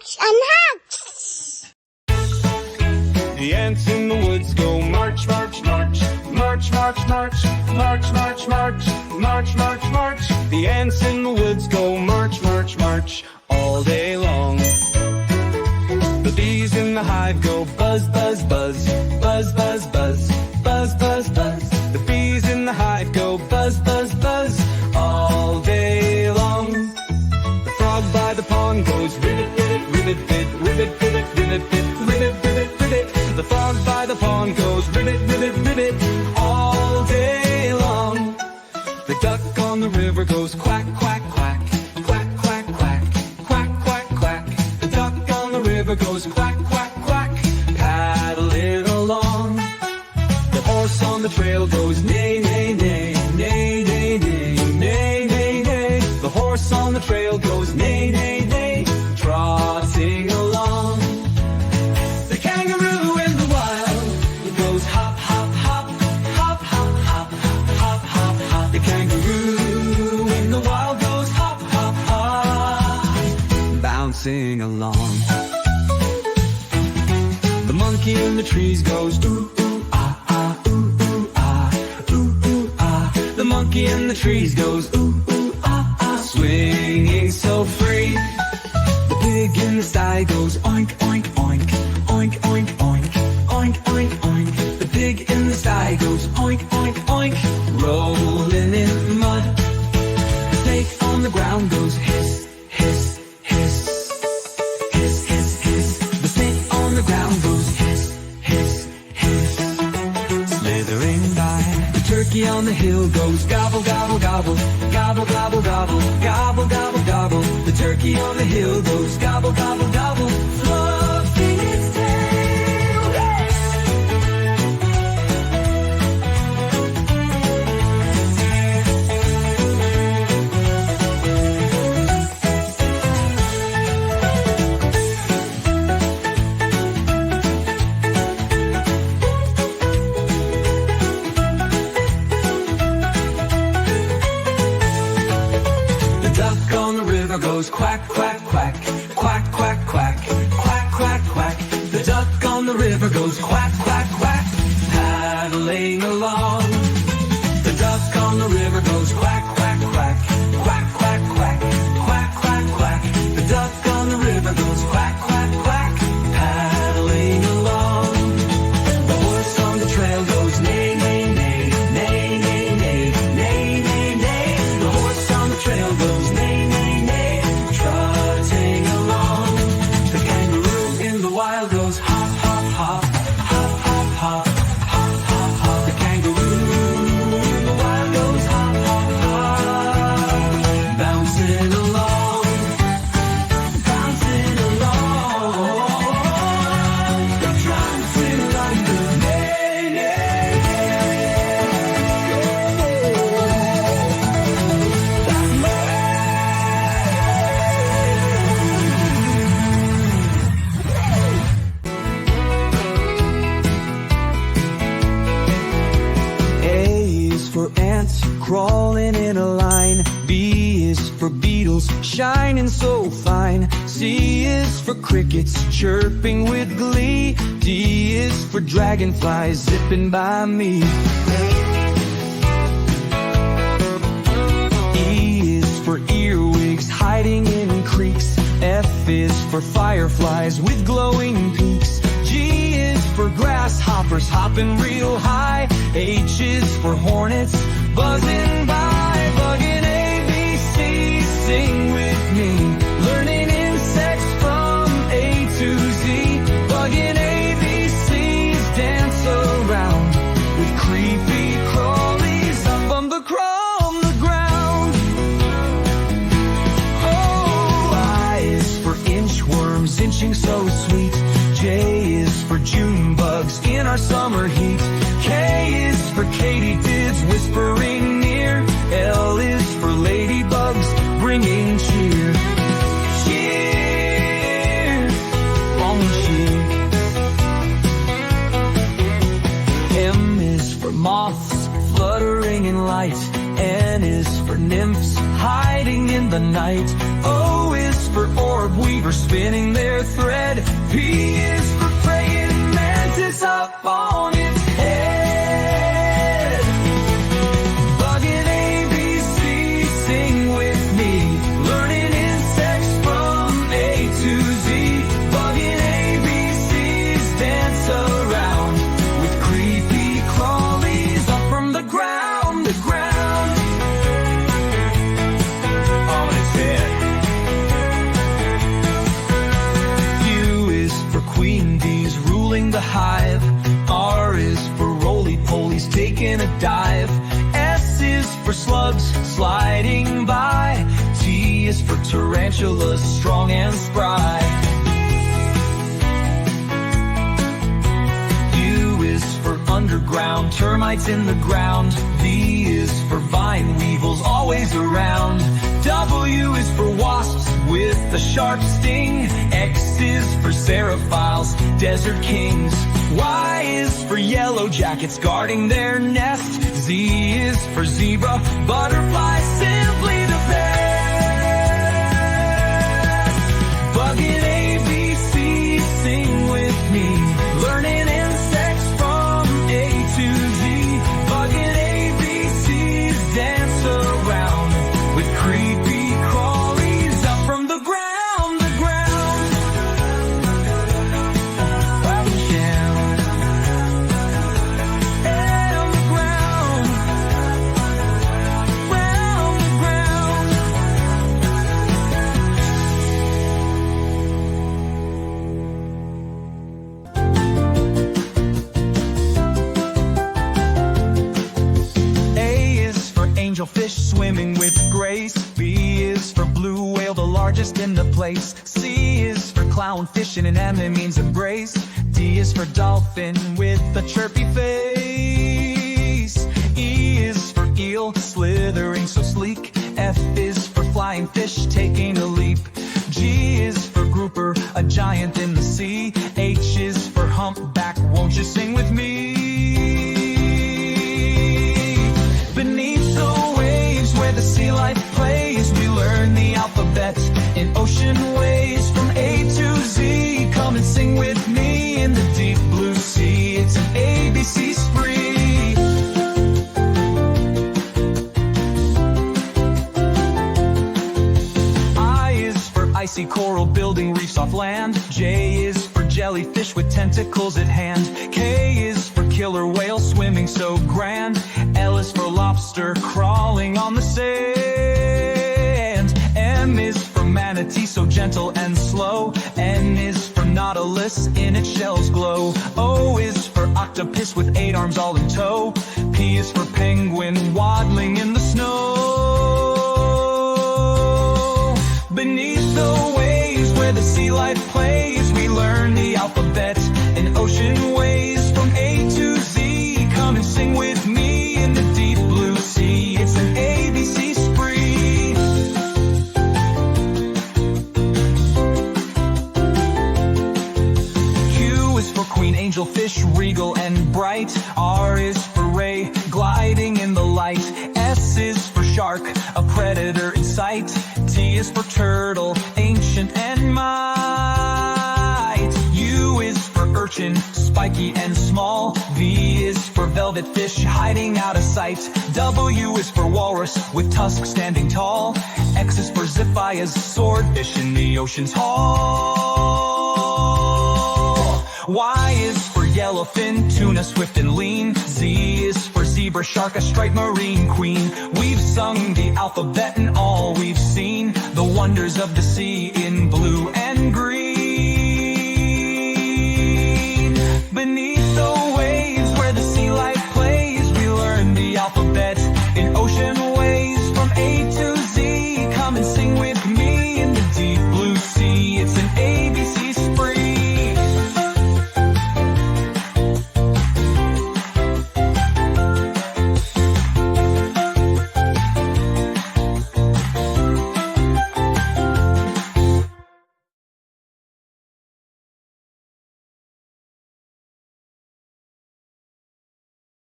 March and hugs. The ants in the woods go march, march, march, march, march, march, march, march, march, march, march, march. The ants in the woods go march, march, march all day long. The bees in the hive go buzz, buzz, buzz, buzz, buzz, buzz, buzz, buzz, buzz. The bees in the hive go buzz, buzz, buzz all day long. The frog by the pond goes ribbit, ribbit, ribbit, ribbit, ribbit, ribbit, ribbit, ribbit, ribbit, ribbit. The frog by the pond goes ribbit, ribbit, ribbit all day long. The duck on the river goes quack, quack, quack, quack, quack, quack, quack, quack, quack. The duck on the river goes quack, quack, quack, paddling along. The horse on the trail goes neigh, neigh, neigh, neigh, neigh, neigh, neigh, neigh, neigh. The horse on the trail goes neigh, neigh, neigh, trotting along. The kangaroo in the wild goes hop, hop, hop, hop, hop, hop, hop, hop, hop. The kangaroo in the wild goes hop, hop, hop, bouncing along. The monkey in the trees goes ooh, ooh, ah, ah, ooh, ooh, ah, ooh, ooh, ah. The monkey in the trees goes ooh, ooh, ah, ah, swinging so free. The pig in the sty goes oink, oink, oink, oink, oink, oink, oink, oink, oink. The pig in the sty goes oink, oink, oink, rolling in mud. The snake on the ground goes hiss, hiss, hiss, hiss, hiss, hiss. The snake on the ground goes hiss, hiss, hiss, slithering by. The turkey on the hill goes gobble, gobble, gobble, gobble, gobble, gobble, gobble, gobble, gobble. The turkey on the hill goes gobble, gobble, gobble, fluffing its tail. Goes quack, quack, quack, quack, quack, quack, quack, quack, quack. The duck on the river goes quack, quack, quack, paddling along. The duck on the river goes quack, quack, quack, quack, quack, quack, quack, quack, quack. The duck on the river goes quack, quack, quack, paddling along. The horse on the trail goes neigh, neigh, neigh, neigh, neigh, neigh, neigh, neigh, neigh. The horse on the trail goes neigh, neigh, neigh, trotting along. The kangaroo in the wild goes hop, hop, hop, hop, hop, hop, hop, hop, hop. The kangaroo in the wild goes hop, hop, hop, bouncing along, bouncing along. They're dancing like the neigh, neigh, A is for ants crawling in a line. B is for beetles shining so fine. C is for crickets chirping with glee. D is for dragonflies zipping by me. E is for earwigs hiding in creeks. F is for fireflies with glowing peaks. G is for grasshoppers hopping real high. H is for hornets buzzing by. Bugging ABC, sing with me. Learning insects from A to Z. Bugging ABCs dance around with creepy crawlies up on the ground. Oh, I is for inchworms inching so sweet. J is for June bugs in our summer heat. K is for katydids whispering near. L is for ladybugs bringing cheer. Cheer, long cheer. M is for moths fluttering in light. N is for nymphs hiding in the night. O is for orb weaver spinning their thread. P is for praying mantis up on its head. Bug in ABC, sing with me, learning insects from A to Z. Bug in ABCs dance around with creepy crawlies up from the ground, on its head. U is for queen bees ruling the hive. R is for roly-polies taking a dive. S is for slugs sliding by. T is for tarantulas strong and spry. U is for underground termites in the ground. V is for vine weevils always around. W is for wasps with a sharp sting. X is for xerophiles, desert kings. Y is for yellow jackets guarding their nest. Z is for zebra, butterfly simply the best. Bug in ABC, sing with me, learning insects from A to Z. Bug in ABCs dance around with creepy crawlies up from the ground, up and down, and on the ground, round the ground. A is for angelfish swimming with grace. B is for blue whale, the largest in the place. C is for clownfish in an anemone's embrace. D is for dolphin with a chirpy face. E is for eel, slithering so sleek. F is for flying fish taking a leap. G is for grouper, a giant in the sea. H is for humpback, won't you sing with me? Beneath the waves where the sea life plays, we learn the alphabet in ocean ways. From A to Z, come and sing with me in the deep blue sea. It's an ABC spree. I is for icy coral building reefs off land. J is for jellyfish with tentacles at hand. K is for killer whale swimming so grand. L is for lobster crawling on the sand. M is for manatee so gentle and slow. N is for nautilus in its shell's glow. O is for octopus with 8 arms all in tow. P is for penguin waddling in the snow. Beneath the waves where the sea life plays, we learn the alphabet in ocean ways. From A to Z, come and sing with me in the deep blue sea. It's an ABC spree. Q is for queen angelfish, regal and bright. R is for ray, gliding in the light. S is for shark, a predator in sight. T is for turtle, ancient and might. U is for urchin, spiky and small. V is for velvet fish hiding out of sight. W is for walrus with tusks standing tall. X is for ziphias, swordfish in the ocean's hall. Y is for yellowfin, tuna swift and lean. Z is for zebra shark, a striped marine queen. We've sung the alphabet and all we've seen, the wonders of the sea in blue